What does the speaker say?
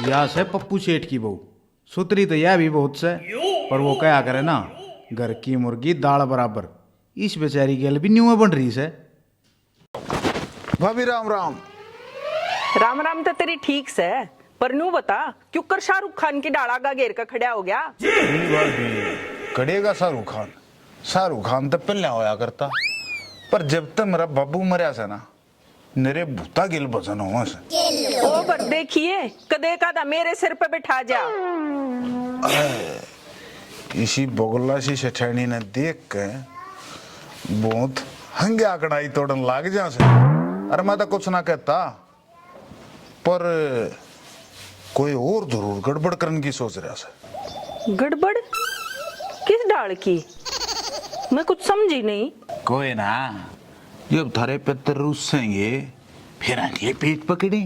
या से पप्पू सेठ की बहू सुतरी तो यह भी बहुत से, पर वो क्या करे ना, घर की मुर्गी दाल बराबर। इस बेचारी गल भी न्यू बन रही से। भाभी राम राम। राम राम तो तेरी ठीक से, पर नू बता क्यों कर शाहरुख खान की डाला का घेर का खड़ा हो गया। कड़ेगा शाहरुख खान तो पहले होया करता, पर जब तक मेरा बाबू मरिया से ना मेरे भूता गिल भजन हुआ से। ओ पर देखिए कदे का था मेरे सिर पे बिठा जा। इसी बोगला सी सेठानी ने देख के बहुत हंगे आकड़ाई तोड़न लाग जा से। अरे मैं तो कुछ ना कहता, पर कोई और जरूर गड़बड़ करने की सोच रहा से। गड़बड़ किस डाल की, मैं कुछ समझी नहीं। कोई ना, जब थारे पत्थर रुसेंगे फिर आगे पेट पकड़े।